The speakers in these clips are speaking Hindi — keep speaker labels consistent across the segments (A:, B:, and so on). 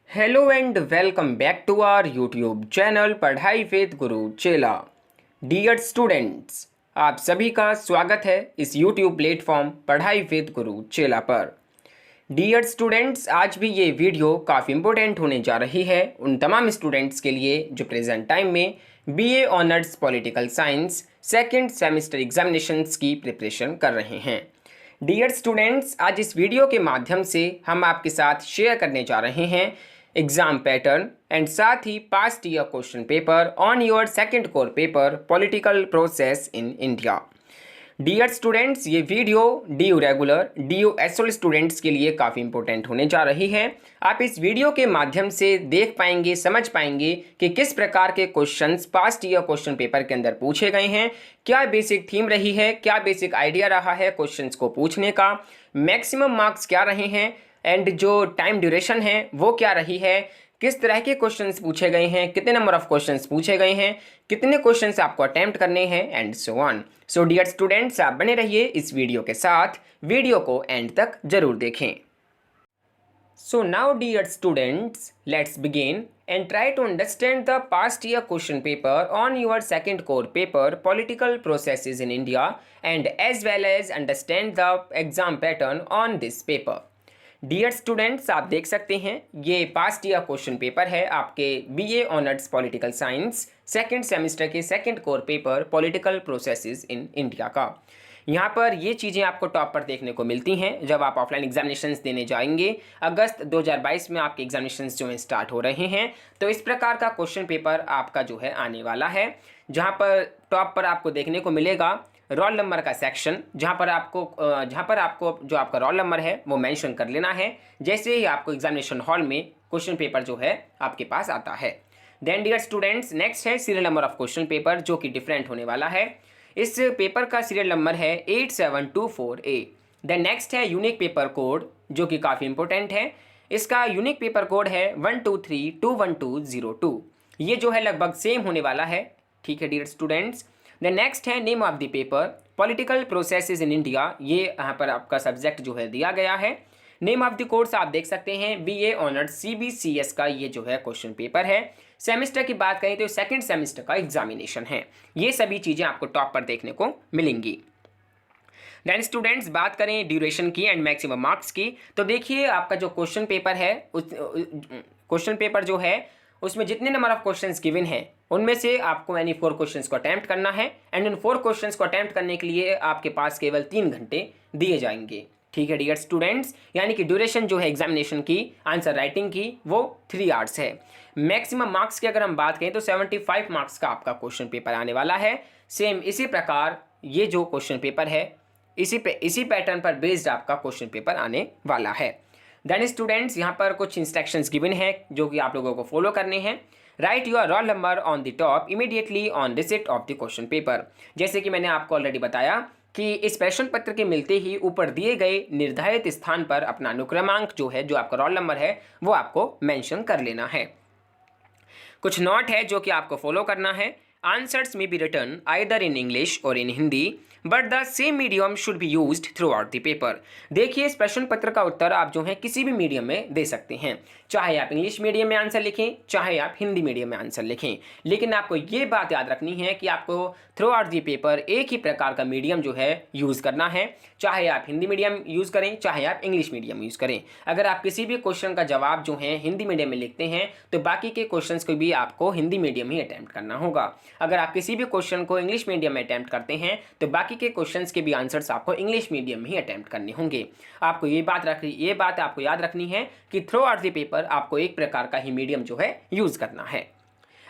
A: Hello and welcome back to our YouTube channel Padhai with Guru Chela. Dear students, आप सभी का स्वागत है इस यूट्यूब प्लेटफॉर्म पढ़ाई विद गुरु चेला पर। डियर स्टूडेंट्स, आज भी ये वीडियो काफ़ी इंपॉर्टेंट होने जा रही है उन तमाम स्टूडेंट्स के लिए जो प्रेजेंट टाइम में BA honours political science second semester examinations की प्रिपरेशन कर रहे हैं। डियर स्टूडेंट्स, आज इस वीडियो के माध्यम से हम आपके साथ शेयर करने जा रहे हैं एग्जाम पैटर्न एंड साथ ही past year question paper on your second core paper political process in India. Dear students, ये video D regular D SOL students के लिए काफ़ी इंपॉर्टेंट होने जा रही है। आप इस वीडियो के माध्यम से देख पाएंगे, समझ पाएंगे कि किस प्रकार के questions past year question paper के अंदर पूछे गए हैं, क्या बेसिक थीम रही है, क्या बेसिक आइडिया रहा है क्वेश्चंस को पूछने का, मैक्सिमम मार्क्स क्या रहे हैं एंड जो टाइम ड्यूरेशन है वो क्या रही है, किस तरह के क्वेश्चंस पूछे गए हैं, कितने नंबर ऑफ क्वेश्चंस पूछे गए हैं, कितने क्वेश्चंस आपको अटेम्प्ट करने हैं and so on. So dear students, आप बने रहिए इस वीडियो के साथ, वीडियो को एंड तक जरूर देखें। So now dear students, let's begin and try to understand the past year question paper on your second core paper political processes in India and as well as understand the exam pattern on this paper. Dear students, आप देख सकते हैं ये पास्ट ईयर क्वेश्चन पेपर है आपके BA honours political science second semester के second core paper political processes in India का। यहाँ पर ये चीज़ें आपको टॉप पर देखने को मिलती हैं जब आप ऑफलाइन एग्जामिनेशंस देने जाएंगे। अगस्त 2022 में आपके एग्जामिनेशंस जो हैं स्टार्ट हो रहे हैं, तो इस प्रकार का क्वेश्चन पेपर आपका जो है आने वाला है, जहाँ पर टॉप पर आपको देखने को मिलेगा रोल नंबर का सेक्शन, जहाँ पर आपको जो आपका रोल नंबर है वो मेंशन कर लेना है जैसे ही आपको एग्जामिनेशन हॉल में क्वेश्चन पेपर जो है आपके पास आता है। देन डियर स्टूडेंट्स, नेक्स्ट है serial number of question paper जो कि डिफरेंट होने वाला है। इस पेपर का सीरियल नंबर है 8724A। देन नेक्स्ट है यूनिक पेपर कोड जो कि काफ़ी इंपॉर्टेंट है। इसका यूनिक पेपर कोड है 1232120 ये जो है लगभग सेम होने वाला है। ठीक है डियर स्टूडेंट्स। द नेक्स्ट है name of the paper political processes in India, ये यहाँ पर आपका सब्जेक्ट जो है दिया गया है। नेम ऑफ द कोर्स आप देख सकते हैं बीए ऑनर्स CBCS का ये जो है क्वेश्चन पेपर है। सेमेस्टर की बात करें तो सेकंड सेमेस्टर का एग्जामिनेशन है। ये सभी चीज़ें आपको टॉप पर देखने को मिलेंगी। देन स्टूडेंट्स, बात करें ड्यूरेशन की एंड मैक्सिमम मार्क्स की, तो देखिए आपका जो क्वेश्चन पेपर है उस क्वेश्चन पेपर जो है उसमें जितने नंबर ऑफ क्वेश्चंस गिवन हैं उनमें से आपको यानी 4 क्वेश्चंस को अटैम्प्ट करना है एंड उन 4 क्वेश्चंस को अटैम्प्ट करने के लिए आपके पास केवल 3 घंटे दिए जाएंगे। ठीक है डियर स्टूडेंट्स, यानी कि ड्यूरेशन जो है एग्जामिनेशन की आंसर राइटिंग की वो 3 आवर्स है। मैक्सिमम मार्क्स की अगर हम बात करें तो 75 मार्क्स का आपका क्वेश्चन पेपर आने वाला है। सेम इसी प्रकार ये जो क्वेश्चन पेपर है इसी पैटर्न पर बेस्ड आपका क्वेश्चन पेपर आने वाला है। देन स्टूडेंट्स, यहाँ पर कुछ इंस्ट्रक्शंस गिवन है जो कि आप लोगों को फॉलो करने हैं। Right your roll number on the top immediately on receipt of the question paper. जैसे कि मैंने आपको ऑलरेडी बताया कि इस प्रश्न पत्र के मिलते ही ऊपर दिए गए निर्धारित स्थान पर अपना अनुक्रमांक जो है, जो आपका रोल नंबर है, वो आपको मेंशन कर लेना है। कुछ नोट है जो कि आपको फॉलो करना है। आंसर्स में be written either in English or in Hindi but the same medium should be used throughout the paper. देखिए, इस प्रश्न पत्र का उत्तर आप जो है किसी भी मीडियम में दे सकते हैं, चाहे आप इंग्लिश मीडियम में आंसर लिखें, चाहे आप हिंदी मीडियम में आंसर लिखें, लेकिन आपको ये बात याद रखनी है कि आपको थ्रू आउट द पेपर एक ही प्रकार का मीडियम जो है यूज़ करना है, चाहे आप हिंदी मीडियम यूज़ करें, चाहे आप इंग्लिश मीडियम यूज़ करें। अगर आप किसी भी क्वेश्चन का जवाब जो है हिंदी मीडियम में लिखते हैं तो बाकी के क्वेश्चंस को भी आपको हिंदी मीडियम ही अटैम्प्ट करना होगा। अगर आप किसी भी क्वेश्चन को इंग्लिश मीडियम में अटैम्प्ट करते हैं तो बाकी के क्वेश्चंस के भी आंसर्स आपको इंग्लिश मीडियम में ही अटैम्प्ट करने होंगे। आपको ये बात आपको याद रखनी है कि थ्रू आउट द पेपर आपको एक प्रकार का ही मीडियम जो है यूज़ करना है।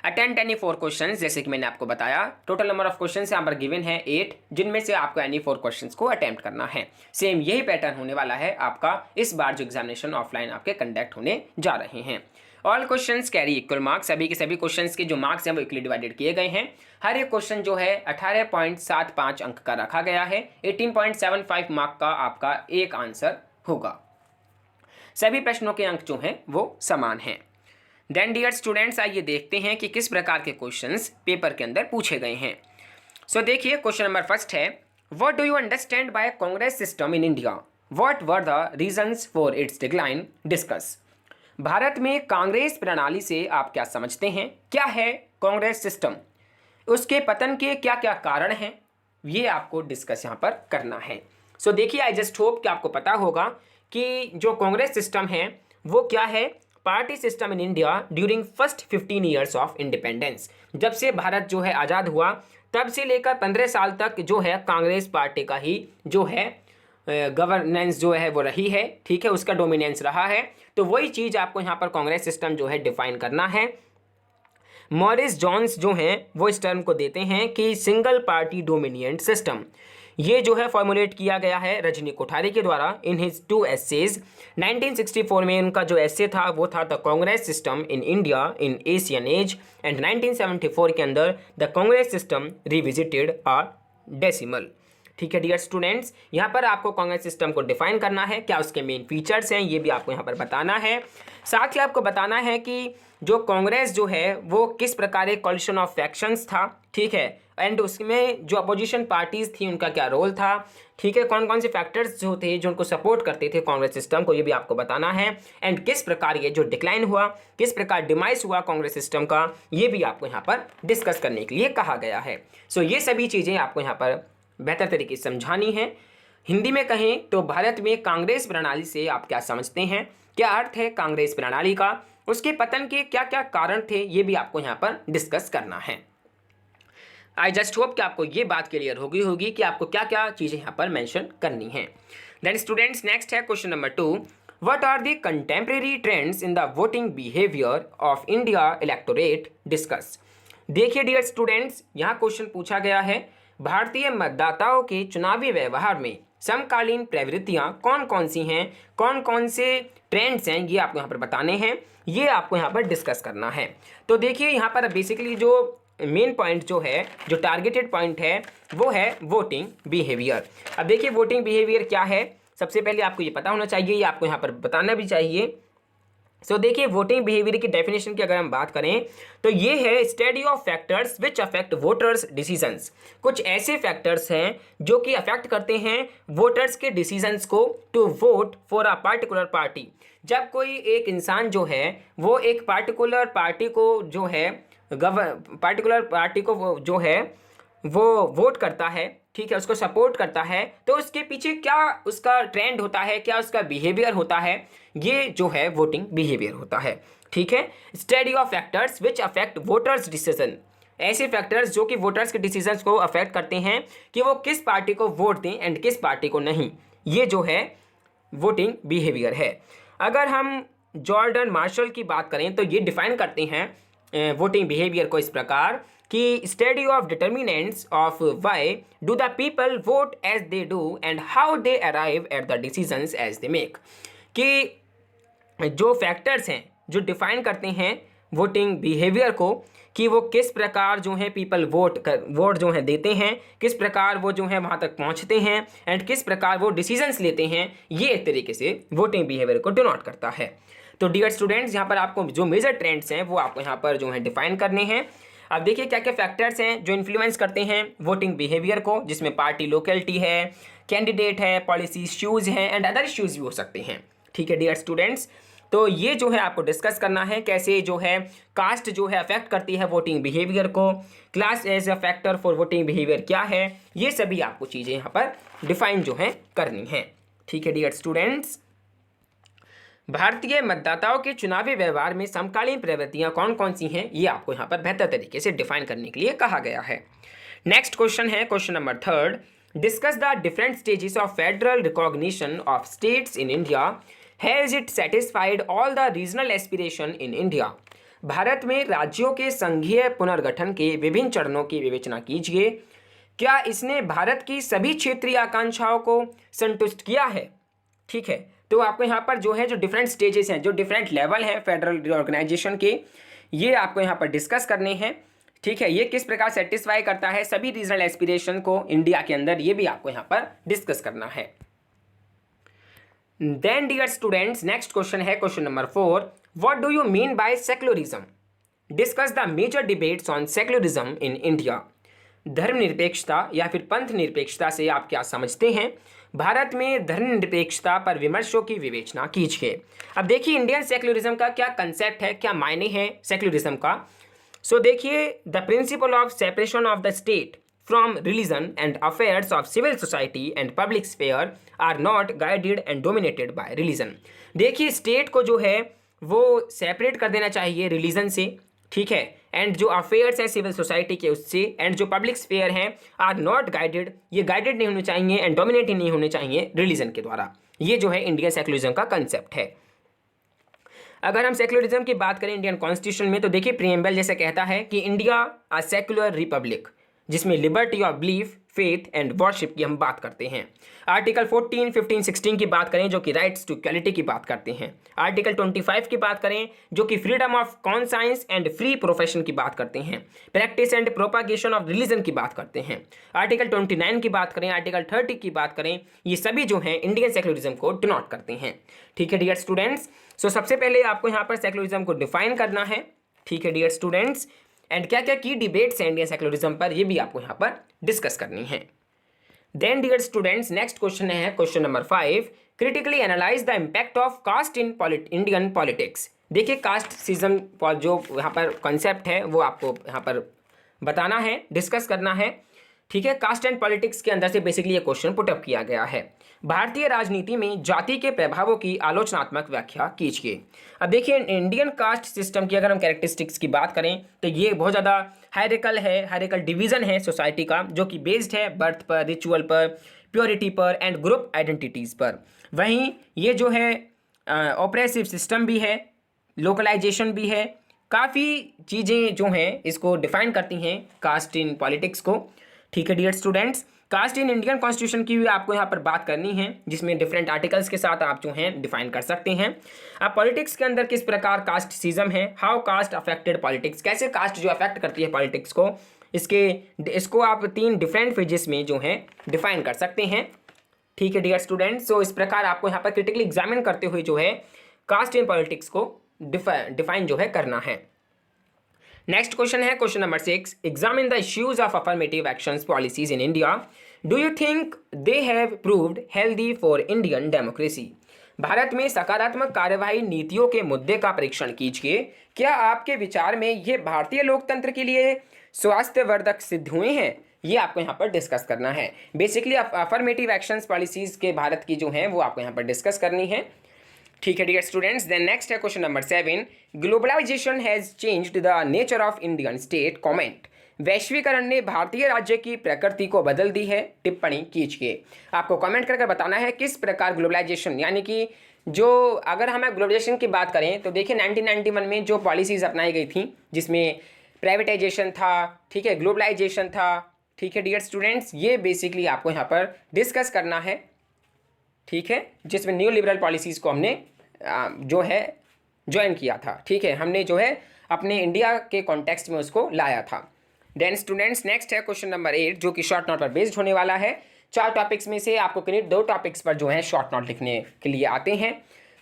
A: अटेम्प्ट एनी 4 क्वेश्चंस, जैसे कि मैंने आपको बताया टोटल नंबर ऑफ क्वेश्चंस यहाँ पर गिवन है 8, जिनमें से आपको एनी 4 क्वेश्चंस को अटेम्प्ट करना है। सेम यही पैटर्न होने वाला है आपका इस बार जो एग्जामिनेशन ऑफलाइन आपके कंडक्ट होने जा रहे हैं। All questions carry equal marks, सभी के सभी क्वेश्चंस के जो मार्क्स हैं वो इक्वली डिवाइडेड किए गए हैं। हर एक क्वेश्चन जो है 18.75 अंक का रखा गया है। 18.75 मार्क का आपका एक आंसर होगा। सभी प्रश्नों के अंक जो हैं वो समान हैं। देन डियर स्टूडेंट्स, आइए देखते हैं कि किस प्रकार के क्वेश्चंस पेपर के अंदर पूछे गए हैं। सो देखिए, क्वेश्चन नंबर फर्स्ट है, what do you understand by Congress system in India, what were the reasons for its decline, discuss. Bharat में कांग्रेस प्रणाली से आप क्या समझते हैं? क्या है कांग्रेस सिस्टम? उसके पतन के क्या क्या कारण हैं? ये आपको डिस्कस यहाँ पर करना है। सो देखिए, आई जस्ट होप कि आपको पता होगा कि जो कांग्रेस सिस्टम है वो क्या है। Party system in India during first 15 years of independence, जब से भारत जो है आज़ाद हुआ तब से लेकर 15 साल तक जो है कांग्रेस पार्टी का ही जो है गवर्नेंस जो है वो रही है, ठीक है, उसका डोमिनेंस रहा है। तो वही चीज़ आपको यहाँ पर कांग्रेस सिस्टम जो है डिफाइन करना है। मॉरिस जॉन्स जो हैं वो इस टर्म को देते हैं कि सिंगल पार्टी डोमिनियंट सिस्टम। ये जो है फॉर्मुलेट किया गया है रजनी कोठारी के द्वारा इन हिज 2 एसेज। 1964 में उनका जो एसे था वो था the Congress system in India in Asian age, and 1974 के अंदर the Congress system revisited a decimal. ठीक है डियर स्टूडेंट्स, यहाँ पर आपको कांग्रेस सिस्टम को डिफाइन करना है, क्या उसके मेन फीचर्स हैं ये भी आपको यहाँ पर बताना है। साथ ही आपको बताना है कि जो कांग्रेस जो है वो किस प्रकार एक कॉलिशन ऑफ फैक्शंस था, ठीक है, एंड उसमें जो अपोजिशन पार्टीज थी उनका क्या रोल था, ठीक है, कौन कौन से फैक्टर्स जो थे जो उनको सपोर्ट करते थे कांग्रेस सिस्टम को, ये भी आपको बताना है। एंड किस प्रकार ये जो डिक्लाइन हुआ, किस प्रकार डिमाइस हुआ कांग्रेस सिस्टम का, ये भी आपको यहाँ पर डिस्कस करने के लिए कहा गया है। सो ये सभी चीज़ें आपको यहाँ पर बेहतर तरीके से समझानी है। हिंदी में कहें तो भारत में कांग्रेस प्रणाली से आप क्या समझते हैं, क्या अर्थ है कांग्रेस प्रणाली का, उसके पतन के क्या क्या कारण थे, ये भी आपको यहाँ पर डिस्कस करना है। आई जस्ट होप कि आपको ये बात क्लियर होगी कि आपको क्या क्या चीज़ें यहाँ पर मेंशन करनी है। देन स्टूडेंट्स, नेक्स्ट है question number 2, what are the contemporary trends in the voting behaviour of India electorate, discuss. देखिए डियर स्टूडेंट्स, यहाँ क्वेश्चन पूछा गया है भारतीय मतदाताओं के चुनावी व्यवहार में समकालीन प्रवृत्तियां कौन कौन सी हैं, कौन कौन से ट्रेंड्स हैं, ये आपको यहाँ पर बताने हैं, ये आपको यहाँ पर डिस्कस करना है। तो देखिए यहाँ पर बेसिकली जो मेन पॉइंट जो है, जो टारगेटेड पॉइंट है वो है वोटिंग बिहेवियर। अब देखिए वोटिंग बिहेवियर क्या है, सबसे पहले आपको ये पता होना चाहिए, ये आपको यहाँ पर बताना भी चाहिए। सो देखिए वोटिंग बिहेवियर की डेफिनेशन की अगर हम बात करें तो ये है study of factors which affect voters decisions. कुछ ऐसे फैक्टर्स हैं जो कि अफेक्ट करते हैं वोटर्स के डिसीजंस को to vote for a particular party. जब कोई एक इंसान जो है वो एक पार्टिकुलर पार्टी को जो है पार्टिकुलर पार्टी को जो है वो वोट करता है, ठीक है, उसको सपोर्ट करता है, तो उसके पीछे क्या उसका ट्रेंड होता है, क्या उसका बिहेवियर होता है, ये जो है वोटिंग बिहेवियर होता है। ठीक है, study of factors which affect voters decision, ऐसे फैक्टर्स जो कि वोटर्स के डिसीजंस को अफेक्ट करते हैं कि वो किस पार्टी को वोट दें एंड किस पार्टी को नहीं, ये जो है वोटिंग बिहेवियर है। अगर हम जॉर्डन मार्शल की बात करें तो ये डिफाइन करते हैं वोटिंग बिहेवियर को इस प्रकार कि study of determinants of why do the people vote as they do and how they arrive at the decisions as they make, कि जो फैक्टर्स हैं जो डिफाइन करते हैं वोटिंग बिहेवियर को, कि वो किस प्रकार जो है पीपल वोट जो है देते हैं, किस प्रकार वो जो है वहाँ तक पहुँचते हैं एंड किस प्रकार वो डिसीजंस लेते हैं, ये एक तरीके से वोटिंग बिहेवियर को डिनोट करता है। तो डियर स्टूडेंट्स, यहाँ पर आपको जो मेजर ट्रेंड्स हैं वो आपको यहाँ पर जो है डिफाइन करने हैं। अब देखिए क्या क्या फैक्टर्स हैं जो इन्फ्लुएंस करते हैं वोटिंग बिहेवियर को, जिसमें पार्टी लोकेलिटी है, कैंडिडेट है, पॉलिसी इश्यूज़ हैं एंड अदर इश्यूज़ भी हो सकते हैं। ठीक है डियर स्टूडेंट्स, तो ये जो है आपको डिस्कस करना है कैसे जो है कास्ट जो है अफेक्ट करती है वोटिंग बिहेवियर को, class as a factor for voting behaviour क्या है, ये सभी आपको चीज़ें यहाँ पर डिफाइन जो है करनी है। ठीक है डियर स्टूडेंट्स, भारतीय मतदाताओं के चुनावी व्यवहार में समकालीन प्रवृत्तियां कौन कौन सी हैं, ये आपको यहाँ पर बेहतर तरीके से डिफाइन करने के लिए कहा गया है। नेक्स्ट क्वेश्चन है question number 3, discuss the different stages of federal recognition of states in India, has it satisfied all the regional aspiration in India. Bharat में राज्यों के संघीय पुनर्गठन के विभिन्न चरणों की विवेचना कीजिए, क्या इसने भारत की सभी क्षेत्रीय आकांक्षाओं को संतुष्ट किया है। ठीक है, तो आपको यहाँ पर जो है जो डिफरेंट स्टेजेस हैं, जो डिफरेंट लेवल हैं फेडरल रिऑर्गेनाइजेशन के, ये आपको यहाँ पर डिस्कस करने हैं। ठीक है, ये किस प्रकार सेटिस्फाई करता है सभी रीजनल एस्पिरेशन को इंडिया के अंदर, ये भी आपको यहाँ पर डिस्कस करना है। Then dear students, next question है question number 4, what do you mean by secularism, discuss the major debates on secularism in India. धर्मनिरपेक्षता या फिर पंथ निरपेक्षता से आप क्या समझते हैं, भारत में धर्मनिरपेक्षता पर विमर्शों की विवेचना कीजिए। अब देखिए इंडियन सेक्युलरिज्म का क्या कंसेप्ट है, क्या मायने हैं सेक्युलरिज्म का। सो देखिए, the principle of separation of the state from religion and affairs of civil society and public sphere are not guided and dominated by religion. देखिए स्टेट को जो है वो सेपरेट कर देना चाहिए रिलीजन से, ठीक है, एंड जो अफेयर्स हैं सिविल सोसाइटी के उससे, एंड जो पब्लिक स्फेयर हैं आर नॉट गाइडेड, ये गाइडेड नहीं होने चाहिए एंड डोमिनेट नहीं होने चाहिए रिलीजन के द्वारा। ये जो है इंडियन सेक्युलरिज्म का कंसेप्ट है। अगर हम सेक्युलरिज्म की बात करें इंडियन कॉन्स्टिट्यूशन में, तो देखिए प्रीएम्बल जैसे कहता है कि इंडिया अ सेक्युलर रिपब्लिक, जिसमें liberty of belief, faith and worship की हम बात करते हैं। आर्टिकल 14, 15, 16 की बात करें जो कि राइट्स टू इक्वालिटी की बात करते हैं। आर्टिकल 25 की बात करें जो कि freedom of conscience and free profession की बात करते हैं। Practice and propagation of religion की बात करते हैं। आर्टिकल 29 की बात करें, आर्टिकल 30 की बात करें, ये सभी जो हैं इंडियन सेक्युलरिज्म को डिनोट करते हैं। ठीक है डियर स्टूडेंट्स, सो सबसे पहले आपको यहाँ पर सेक्युलरिज्म को डिफाइन करना है। ठीक है डियर स्टूडेंट्स, एंड क्या क्या की डिबेट्स हैं इंडियन सेक्युलरिज्म पर, ये भी आपको यहाँ पर डिस्कस करनी है। Then dear students, next question है question number 5, critically analyse the impact of caste in Indian politics. देखिए कास्ट सिज्म जो यहाँ पर कॉन्सेप्ट है वो आपको यहाँ पर बताना है, डिस्कस करना है। ठीक है, कास्ट एंड पॉलिटिक्स के अंदर से बेसिकली ये क्वेश्चन पुटअप किया गया है। भारतीय राजनीति में जाति के प्रभावों की आलोचनात्मक व्याख्या कीजिए। अब देखिए इंडियन कास्ट सिस्टम की अगर हम कैरेक्टरिस्टिक्स की बात करें तो ये बहुत ज़्यादा हायरार्किकल है, हायरार्किकल डिवीजन है सोसाइटी का, जो कि बेस्ड है बर्थ पर, रिचुअल पर, प्योरिटी पर एंड ग्रुप आइडेंटिटीज़ पर। वहीं ये जो है ऑपरेसिव सिस्टम भी है, लोकलाइजेशन भी है, काफ़ी चीज़ें जो हैं इसको डिफाइन करती हैं कास्ट इन पॉलिटिक्स को। ठीक है dear students, caste in Indian constitution की भी आपको यहाँ पर बात करनी है, जिसमें डिफरेंट आर्टिकल्स के साथ आप जो हैं डिफाइन कर सकते हैं। अब पॉलिटिक्स के अंदर किस प्रकार कास्ट सिज्म है, हाउ कास्ट अफेक्टेड पॉलिटिक्स, कैसे कास्ट जो अफेक्ट करती है पॉलिटिक्स को, इसको आप 3 डिफरेंट फेजेस में जो हैं डिफाइन कर सकते हैं। ठीक है डियर स्टूडेंट्स, सो इस प्रकार आपको यहाँ पर क्रिटिकली एग्जामिन करते हुए जो है कास्ट इन पॉलिटिक्स को डिफाइन जो है करना है। नेक्स्ट क्वेश्चन है question number 6, examine the issues of affirmative actions policies in India, do you think they have proved healthy for Indian democracy. Bharat में सकारात्मक कार्यवाही नीतियों के मुद्दे का परीक्षण कीजिए। क्या आपके विचार में ये भारतीय लोकतंत्र के लिए स्वास्थ्यवर्धक सिद्ध हुए हैं, ये आपको यहाँ पर डिस्कस करना है। बेसिकली अफर्मेटिव एक्शंस पॉलिसीज के भारत की जो हैं वो आपको यहाँ पर डिस्कस करनी है। ठीक है डियर स्टूडेंट्स, देन नेक्स्ट है question number 7, globalisation has changed the nature of Indian state, comment. वैश्वीकरण ने भारतीय राज्य की प्रकृति को बदल दी है, टिप्पणी कीजिए। आपको कमेंट करके बताना है किस प्रकार ग्लोबलाइजेशन, यानी कि जो अगर हमें ग्लोबलाइजेशन की बात करें तो देखिए 1991 में जो पॉलिसीज अपनाई गई थी जिसमें प्राइवेटाइजेशन था, ठीक है, ग्लोबलाइजेशन था। ठीक है डियर स्टूडेंट्स, ये बेसिकली आपको यहाँ पर डिस्कस करना है। ठीक है, जिसमें न्यू लिबरल पॉलिसीज़ को हमने जो है ज्वाइन किया था। ठीक है, हमने जो है अपने इंडिया के कॉन्टेक्स्ट में उसको लाया था। देन स्टूडेंट्स, नेक्स्ट है क्वेश्चन नंबर 8 जो कि शॉर्ट नोट पर बेस्ड होने वाला है। 4 टॉपिक्स में से आपको करीब 2 टॉपिक्स पर जो है शॉर्ट नोट लिखने के लिए आते हैं।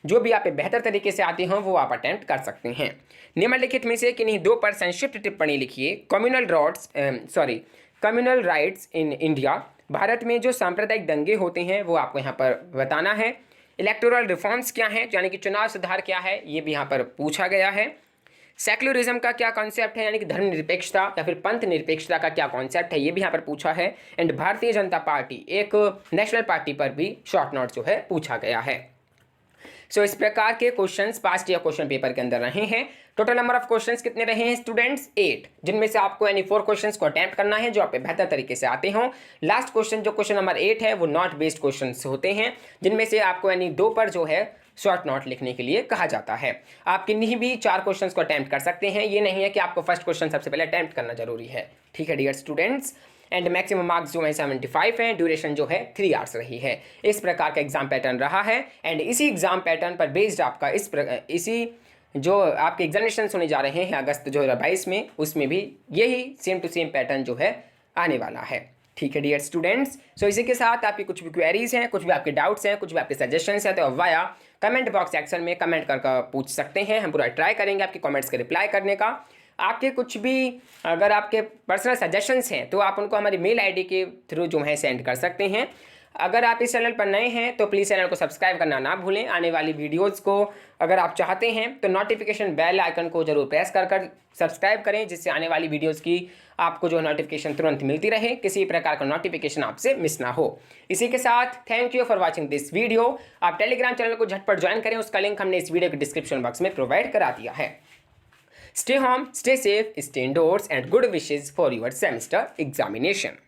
A: जो भी आप बेहतर तरीके से आते हों वो आप अटेम्प्ट कर सकते हैं। निम्नलिखित में से किन्हीं 2 पर संक्षिप्त टिप्पणी लिखिए। Communal riots in India, Bharat में जो सांप्रदायिक दंगे होते हैं वो आपको यहाँ पर बताना है। इलेक्टोरल रिफॉर्म्स क्या हैं, यानी कि चुनाव सुधार क्या है, ये भी यहाँ पर पूछा गया है। सेक्युलरिज्म का क्या कॉन्सेप्ट है, यानी कि धर्मनिरपेक्षता या फिर पंथ निरपेक्षता का क्या कॉन्सेप्ट है, ये भी यहाँ पर पूछा है। एंड भारतीय जनता पार्टी एक नेशनल पार्टी पर भी शॉर्ट नोट जो है पूछा गया है। सो इस प्रकार के questions past year question paper के अंदर रहे हैं। टोटल नंबर ऑफ क्वेश्चंस कितने रहे हैं स्टूडेंट्स, 8, जिनमें से आपको यानी 4 क्वेश्चंस को अटेम्प्ट करना है जो आप बेहतर तरीके से आते हों। लास्ट क्वेश्चन जो क्वेश्चन नंबर 8 है वो नॉट बेस्ड क्वेश्चंस होते हैं, जिनमें से आपको यानी 2 पर जो है शॉर्ट नोट लिखने के लिए कहा जाता है। आप किन्हीं भी 4 क्वेश्चंस को अटेम्प्ट कर सकते हैं, ये नहीं है कि आपको फर्स्ट क्वेश्चन सबसे पहले अटेम्प्ट करना जरूरी है। ठीक है dear students, and maximum marks जो है 75 हैं, ड्यूरेशन जो है 3 आवर्स रही है। इस प्रकार का एग्जाम पैटर्न रहा है। एंड इसी एग्जाम पैटर्न पर बेस्ड आपका इसी जो आपके एग्जामिनेशन होने जा रहे हैं अगस्त 2022 में, उसमें भी यही सेम टू सेम पैटर्न जो है आने वाला है। ठीक है डियर स्टूडेंट्स, सो इसी के साथ आपकी कुछ भी क्वेरीज हैं, कुछ भी आपके डाउट्स हैं, कुछ भी आपके सजेशंस हैं, तो वाया कमेंट बॉक्स सेक्शन में कमेंट करके पूछ सकते हैं। हम पूरा ट्राई करेंगे आपके कमेंट्स के रिप्लाई करने का। आपके कुछ भी अगर आपके पर्सनल सजेशंस हैं तो आप उनको हमारी मेल आईडी के थ्रू जो है सेंड कर सकते हैं। अगर आप इस चैनल पर नए हैं तो प्लीज़ चैनल को सब्सक्राइब करना ना भूलें। आने वाली वीडियोज़ को अगर आप चाहते हैं तो नोटिफिकेशन बेल आइकन को जरूर प्रेस कर सब्सक्राइब करें, जिससे आने वाली वीडियोज़ की आपको जो नोटिफिकेशन तुरंत मिलती रहे, किसी प्रकार का नोटिफिकेशन आपसे मिस ना हो। इसी के साथ thank you for watching this video. आप टेलीग्राम चैनल को झटपट ज्वाइन करें, उसका लिंक हमने इस वीडियो के डिस्क्रिप्शन बॉक्स में प्रोवाइड करा दिया है। Stay home, stay safe, stay indoors, and good wishes for your semester examination.